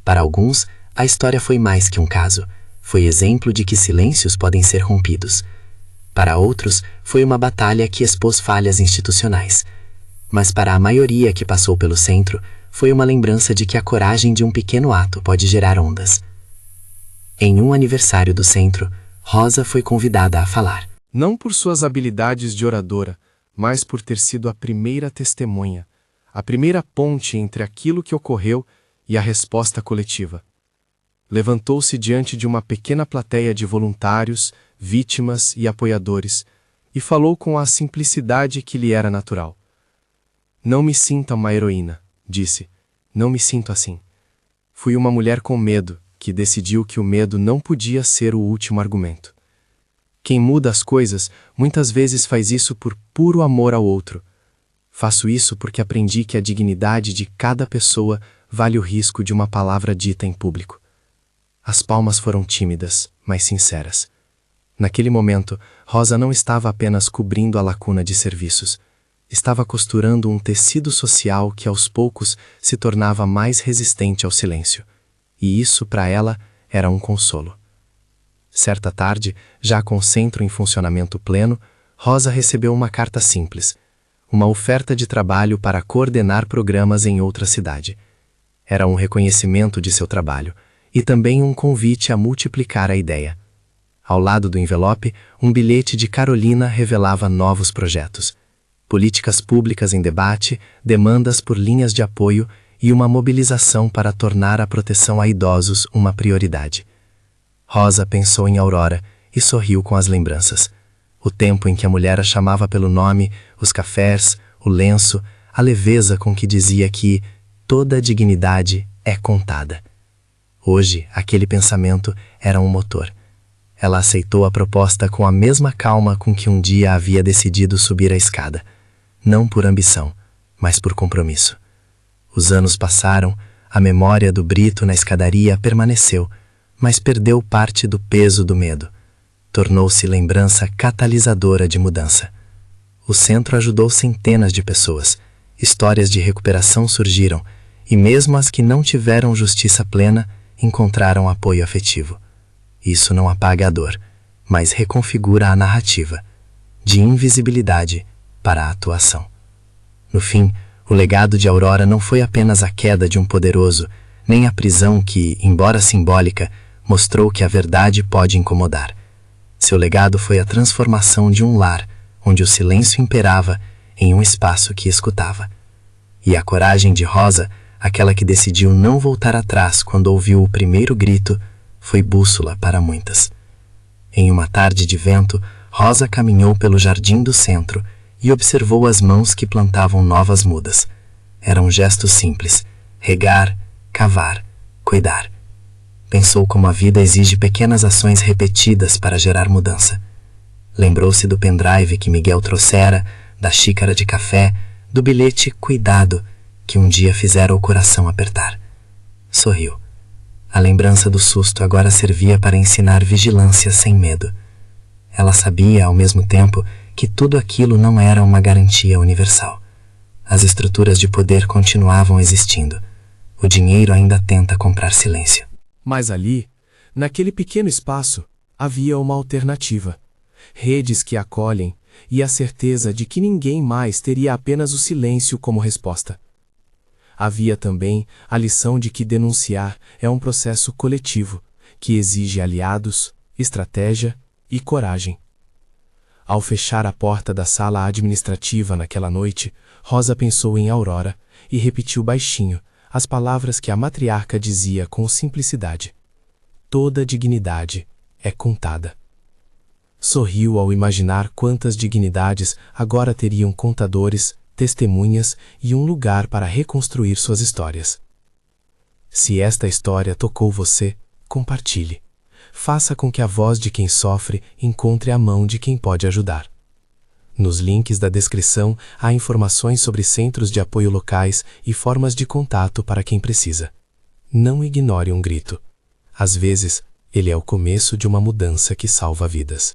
Para alguns, a história foi mais que um caso. Foi exemplo de que silêncios podem ser rompidos. Para outros, foi uma batalha que expôs falhas institucionais. Mas para a maioria que passou pelo centro, foi uma lembrança de que a coragem de um pequeno ato pode gerar ondas. Em um aniversário do centro, Rosa foi convidada a falar. Não por suas habilidades de oradora, mas por ter sido a primeira testemunha, a primeira ponte entre aquilo que ocorreu e a resposta coletiva. Levantou-se diante de uma pequena plateia de voluntários, vítimas e apoiadores e falou com a simplicidade que lhe era natural. Não me sinta uma heroína, disse. Não me sinto assim. Fui uma mulher com medo, que decidiu que o medo não podia ser o último argumento. Quem muda as coisas, muitas vezes faz isso por puro amor ao outro. Faço isso porque aprendi que a dignidade de cada pessoa vale o risco de uma palavra dita em público. As palmas foram tímidas, mas sinceras. Naquele momento, Rosa não estava apenas cobrindo a lacuna de serviços. Estava costurando um tecido social que aos poucos se tornava mais resistente ao silêncio. E isso, para ela, era um consolo. Certa tarde, já com o centro em funcionamento pleno, Rosa recebeu uma carta simples, uma oferta de trabalho para coordenar programas em outra cidade. Era um reconhecimento de seu trabalho e também um convite a multiplicar a ideia. Ao lado do envelope, um bilhete de Carolina revelava novos projetos, políticas públicas em debate, demandas por linhas de apoio e uma mobilização para tornar a proteção a idosos uma prioridade. Rosa pensou em Aurora e sorriu com as lembranças. O tempo em que a mulher a chamava pelo nome, os cafés, o lenço, a leveza com que dizia que toda dignidade é contada. Hoje, aquele pensamento era um motor. Ela aceitou a proposta com a mesma calma com que um dia havia decidido subir a escada. Não por ambição, mas por compromisso. Os anos passaram, a memória do Brito na escadaria permaneceu, mas perdeu parte do peso do medo. Tornou-se lembrança catalisadora de mudança. O centro ajudou centenas de pessoas. Histórias de recuperação surgiram, e mesmo as que não tiveram justiça plena, encontraram apoio afetivo. Isso não apaga a dor, mas reconfigura a narrativa, de invisibilidade para a atuação. No fim, o legado de Aurora não foi apenas a queda de um poderoso, nem a prisão que, embora simbólica, mostrou que a verdade pode incomodar. Seu legado foi a transformação de um lar, onde o silêncio imperava, em um espaço que escutava. E a coragem de Rosa, aquela que decidiu não voltar atrás quando ouviu o primeiro grito, foi bússola para muitas. Em uma tarde de vento, Rosa caminhou pelo jardim do centro e observou as mãos que plantavam novas mudas. Era um gesto simples: regar, cavar, cuidar. Pensou como a vida exige pequenas ações repetidas para gerar mudança. Lembrou-se do pendrive que Miguel trouxera, da xícara de café, do bilhete "Cuidado", que um dia fizera o coração apertar. Sorriu. A lembrança do susto agora servia para ensinar vigilância sem medo. Ela sabia, ao mesmo tempo, que tudo aquilo não era uma garantia universal. As estruturas de poder continuavam existindo. O dinheiro ainda tenta comprar silêncio. Mas ali, naquele pequeno espaço, havia uma alternativa. Redes que acolhem e a certeza de que ninguém mais teria apenas o silêncio como resposta. Havia também a lição de que denunciar é um processo coletivo, que exige aliados, estratégia e coragem. Ao fechar a porta da sala administrativa naquela noite, Rosa pensou em Aurora e repetiu baixinho as palavras que a matriarca dizia com simplicidade. Toda dignidade é contada. Sorriu ao imaginar quantas dignidades agora teriam contadores, testemunhas e um lugar para reconstruir suas histórias. Se esta história tocou você, compartilhe. Faça com que a voz de quem sofre encontre a mão de quem pode ajudar. Nos links da descrição há informações sobre centros de apoio locais e formas de contato para quem precisa. Não ignore um grito. Às vezes, ele é o começo de uma mudança que salva vidas.